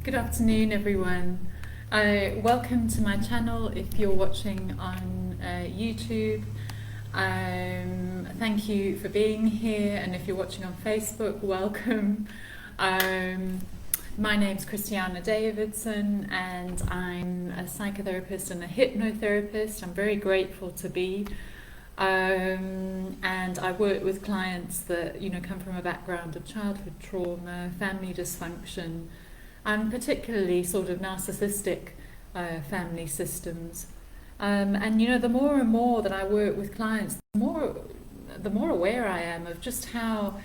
Good afternoon, everyone. Welcome to my channel if you're watching on YouTube. Thank you for being here, and if you're watching on Facebook, welcome. My name's Christiana Davidson, and I'm a psychotherapist and a hypnotherapist. I'm very grateful to be. And I work with clients that come from a background of childhood trauma, family dysfunction, and particularly sort of narcissistic family systems. And the more and more that I work with clients, the more aware I am of just how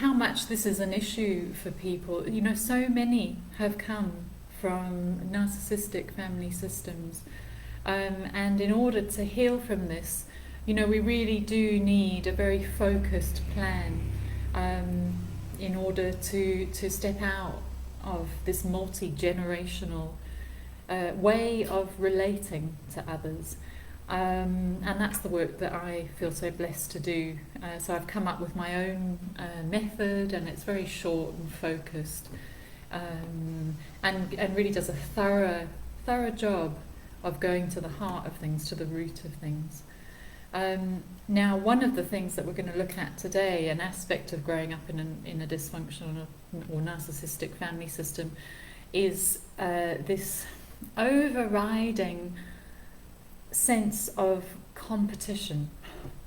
much this is an issue for people. So many have come from narcissistic family systems, and in order to heal from this, we really do need a very focused plan in order to step out of this multi-generational way of relating to others. And that's the work that I feel so blessed to do. So I've come up with my own method, and it's very short and focused, and really does a thorough job of going to the heart of things, to the root of things. Now, one of the things that we're going to look at today, an aspect of growing up in a dysfunctional or narcissistic family system, is this overriding sense of competition.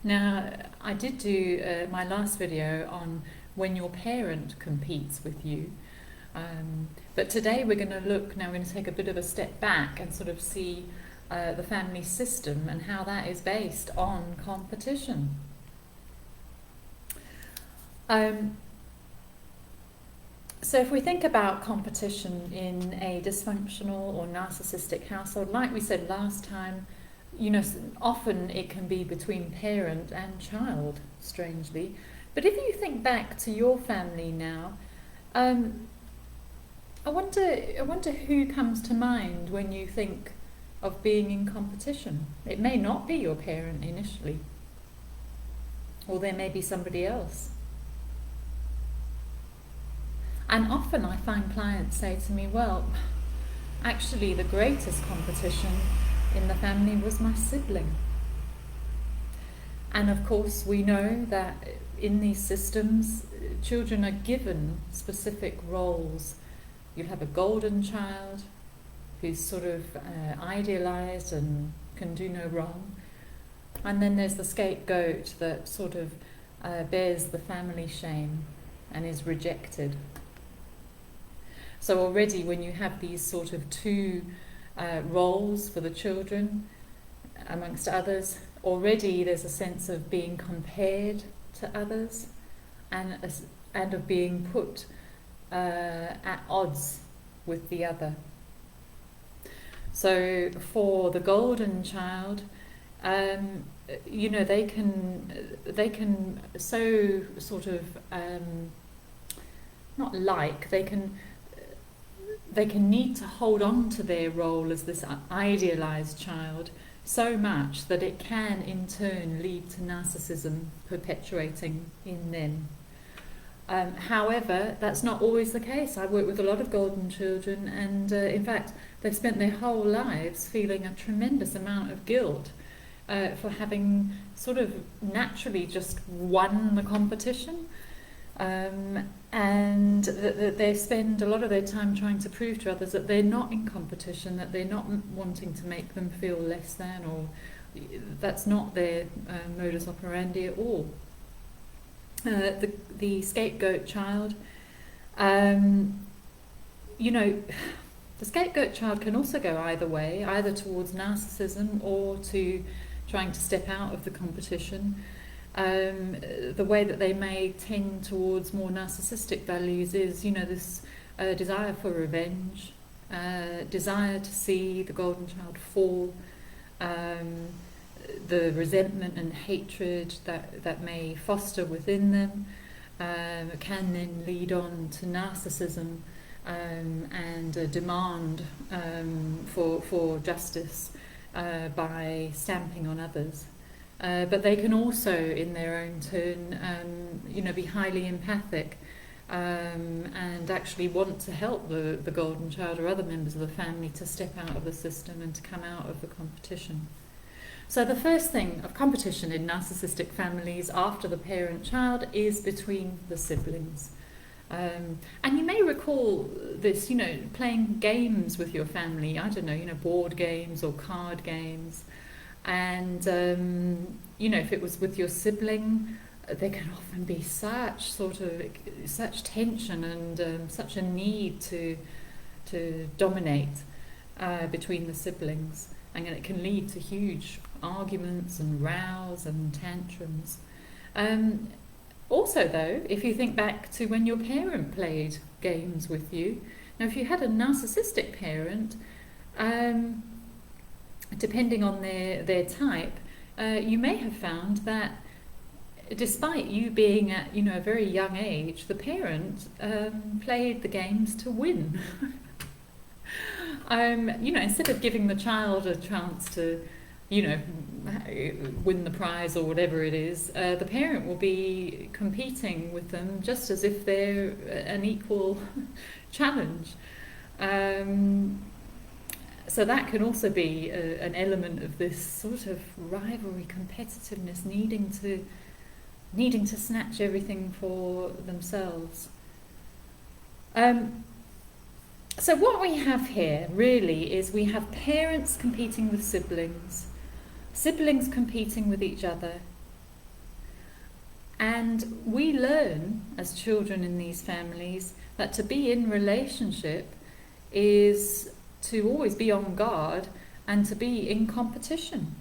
Now, I did do my last video on when your parent competes with you, but today we're going to take a bit of a step back and sort of see the family system and how that is based on competition. So if we think about competition in a dysfunctional or narcissistic household, like we said last time, often it can be between parent and child, strangely. But if you think back to your family now, I wonder who comes to mind when you think of being in competition. It may not be your parent initially, or there may be somebody else. And often I find clients say to me, well, actually the greatest competition in the family was my sibling. And of course we know that in these systems, children are given specific roles. You have a golden child who's sort of idealized and can do no wrong. And then there's the scapegoat that sort of bears the family shame and is rejected. So already when you have these sort of two roles for the children, amongst others, already there's a sense of being compared to others and of being put at odds with the other. So for the golden child, they can so sort of they can need to hold on to their role as this idealized child so much that it can in turn lead to narcissism perpetuating in them. However, that's not always the case. I work with a lot of golden children, and in fact they've spent their whole lives feeling a tremendous amount of guilt for having sort of naturally just won the competition, and that they spend a lot of their time trying to prove to others that they're not in competition, that they're not wanting to make them feel less than, or that's not their modus operandi at all. The scapegoat child, the scapegoat child can also go either way, either towards narcissism or to trying to step out of the competition. The way that they may tend towards more narcissistic values is, this desire for revenge, desire to see the golden child fall, the resentment and hatred that may foster within them can then lead on to narcissism and a demand for justice by stamping on others. But they can also, in their own turn, be highly empathic and actually want to help the golden child or other members of the family to step out of the system and to come out of the competition. So the first thing of competition in narcissistic families after the parent-child is between the siblings. And you may recall this, playing games with your family, I don't know, board games or card games. And, if it was with your sibling, there can often be such tension and such a need to dominate between the siblings. And it can lead to huge arguments and rows and tantrums. Also, though, if you think back to when your parent played games with you, now if you had a narcissistic parent, depending on their type, you may have found that despite you being at a very young age, the parent played the games to win. Instead of giving the child a chance to win the prize or whatever it is, the parent will be competing with them just as if they're an equal challenge. So that can also be an element of this sort of rivalry, competitiveness, needing to snatch everything for themselves. So what we have here really is we have parents competing with siblings, siblings competing with each other, and we learn as children in these families that to be in relationship is to always be on guard and to be in competition.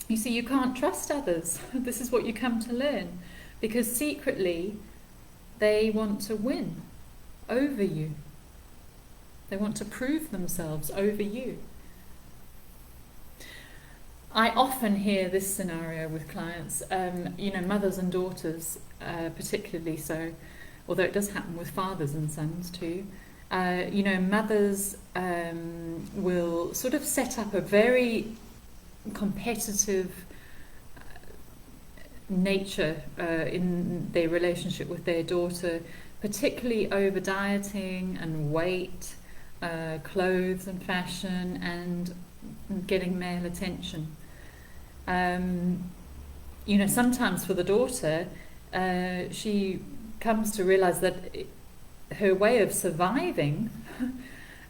You see, you can't trust others. This is what you come to learn, because secretly they want to win over you. They want to prove themselves over you. I often hear this scenario with clients, mothers and daughters, particularly so, although it does happen with fathers and sons too. Mothers will sort of set up a very competitive nature in their relationship with their daughter, particularly over dieting and weight, clothes and fashion, and getting male attention. Sometimes for the daughter, she comes to realise that her way of surviving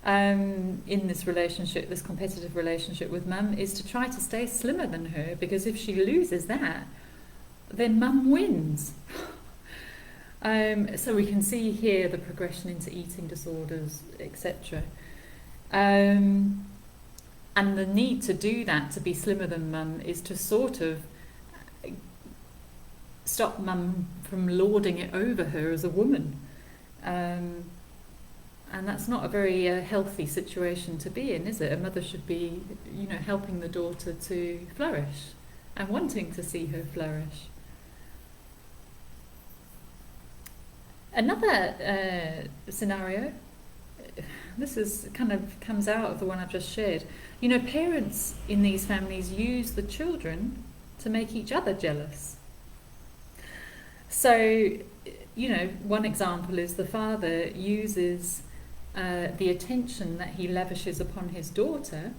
in this relationship, this competitive relationship with mum, is to try to stay slimmer than her, because if she loses that, then mum wins. So we can see here the progression into eating disorders, etc. And the need to do that, to be slimmer than mum, is to sort of stop mum from lording it over her as a woman. And that's not a very healthy situation to be in, is it? A mother should be, helping the daughter to flourish and wanting to see her flourish. Another scenario, this is kind of comes out of the one I've just shared. Parents in these families use the children to make each other jealous. So, one example is the father uses the attention that he lavishes upon his daughter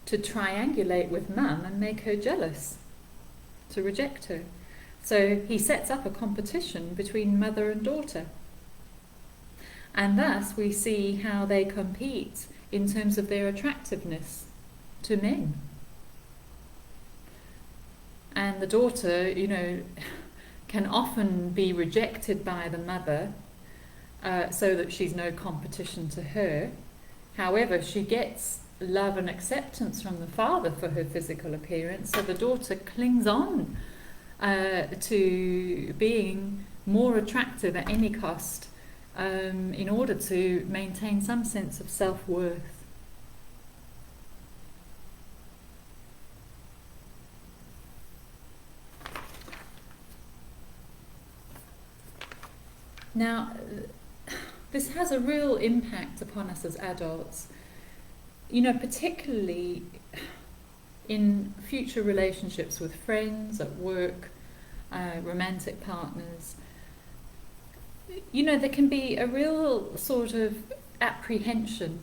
to triangulate with mum and make her jealous, to reject her. So he sets up a competition between mother and daughter. And thus we see how they compete in terms of their attractiveness to men. And the daughter, can often be rejected by the mother so that she's no competition to her. However, she gets love and acceptance from the father for her physical appearance, so the daughter clings on to being more attractive at any cost in order to maintain some sense of self-worth. Now, this has a real impact upon us as adults, particularly in future relationships with friends, at work, romantic partners. there can be a real sort of apprehension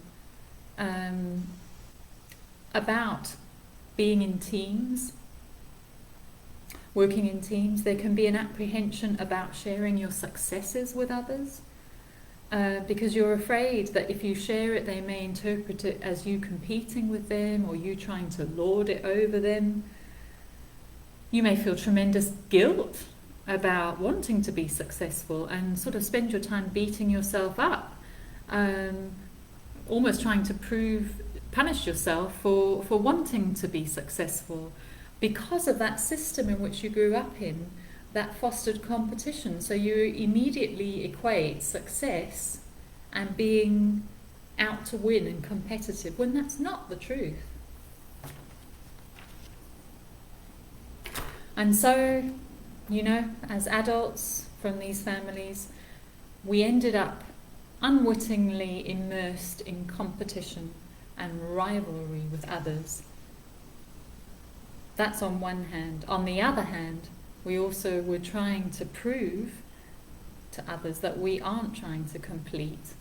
about being in teams, working in teams. There can be an apprehension about sharing your successes with others, because you're afraid that if you share it, they may interpret it as you competing with them or you trying to lord it over them. You may feel tremendous guilt about wanting to be successful and sort of spend your time beating yourself up, almost trying to punish yourself for wanting to be successful because of that system in which you grew up in that fostered competition. So you immediately equate success and being out to win and competitive, when that's not the truth. And so, as adults from these families, we ended up unwittingly immersed in competition and rivalry with others. That's on one hand. On the other hand, we also were trying to prove to others that we aren't trying to compete.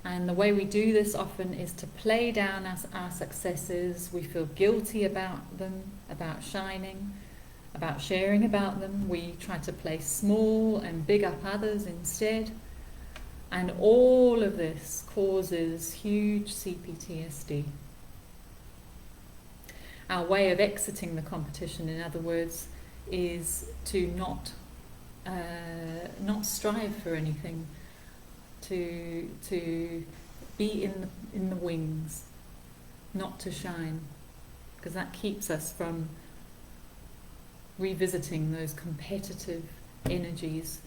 And the way we do this often is to play down our successes. We feel guilty about them, about shining, about sharing about them. We try to play small and big up others instead. And all of this causes huge CPTSD. Our way of exiting the competition, in other words, is to not strive for anything, to be in the wings, not to shine, because that keeps us from revisiting those competitive energies,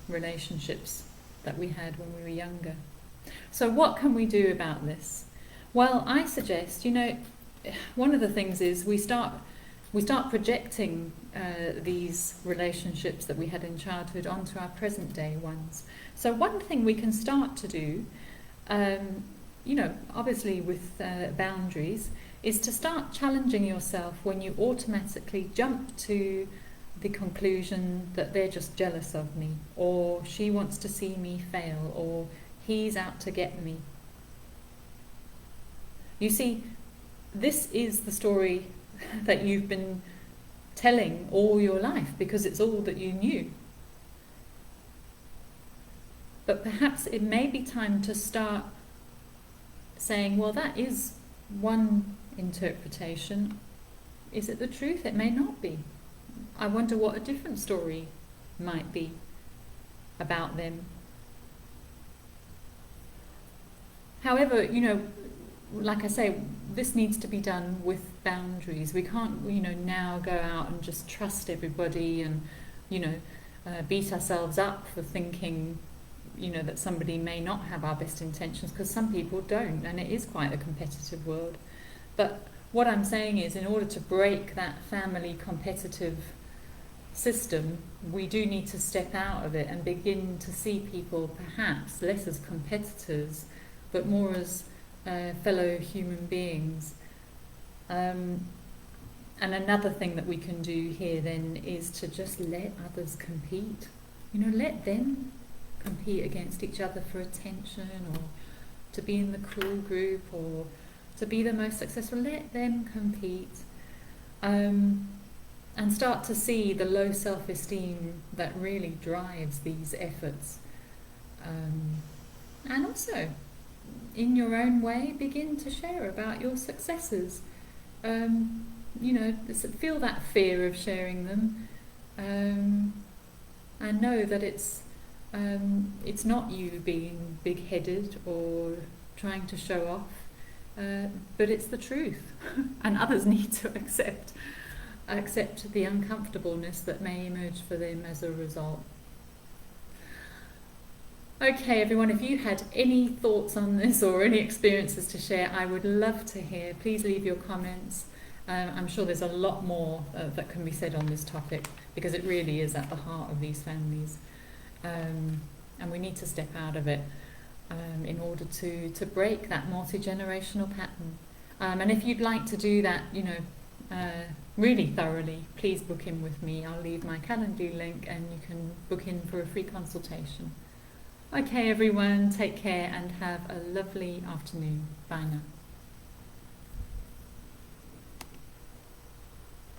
relationships that we had when we were younger. So what can we do about this? Well, I suggest, one of the things is we start projecting these relationships that we had in childhood onto our present day ones. So one thing we can start to do, obviously with boundaries, is to start challenging yourself when you automatically jump to the conclusion that they're just jealous of me, or she wants to see me fail, or he's out to get me. You see, this is the story that you've been telling all your life because it's all that you knew. But perhaps it may be time to start saying, well, that is one interpretation. Is it the truth? It may not be. I wonder what a different story might be about them. However, like I say, this needs to be done with boundaries. We can't, now go out and just trust everybody and, beat ourselves up for thinking, that somebody may not have our best intentions, because some people don't, and it is quite a competitive world. But what I'm saying is, in order to break that family competitive system, we do need to step out of it and begin to see people perhaps less as competitors, but more as fellow human beings. And another thing that we can do here then is to just let others compete. Let them compete against each other for attention, or to be in the cool group, or to be the most successful. Let them compete, and start to see the low self-esteem that really drives these efforts. And also, in your own way, begin to share about your successes. Feel that fear of sharing them, and know that it's not you being big-headed or trying to show off, but it's the truth, and others need to accept the uncomfortableness that may emerge for them as a result. Okay, everyone, if you had any thoughts on this or any experiences to share, I would love to hear. Please leave your comments. I'm sure there's a lot more that can be said on this topic, because it really is at the heart of these families. And we need to step out of it in order to break that multi-generational pattern. And if you'd like to do that, really thoroughly, please book in with me. I'll leave my Calendly link and you can book in for a free consultation. Okay everyone, take care and have a lovely afternoon. Bye now.